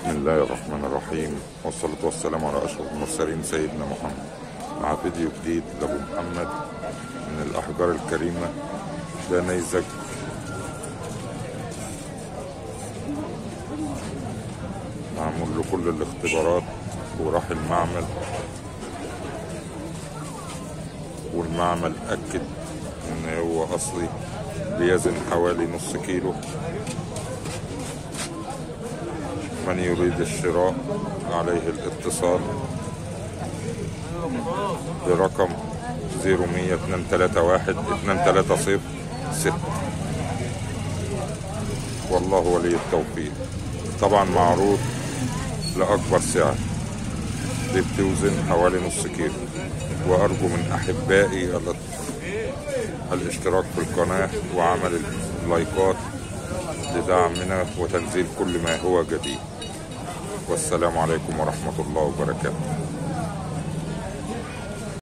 بسم الله الرحمن الرحيم، والصلاة والسلام على أشرف المرسلين سيدنا محمد. مع فيديو جديد لأبو محمد من الأحجار الكريمة. ده نيزك معمول له كل الاختبارات وراح المعمل، والمعمل أكد إن هو أصلي، بيزن حوالي نص كيلو. من يريد الشراء عليه الاتصال برقم 0100-231-2306. والله ولي التوفيق. طبعا معروض لأكبر سعر، دي بتوزن حوالي نص كيلو. وأرجو من أحبائي الاشتراك في القناة وعمل اللايكات لدعمنا وتنزيل كل ما هو جديد. والسلام عليكم ورحمة الله وبركاته.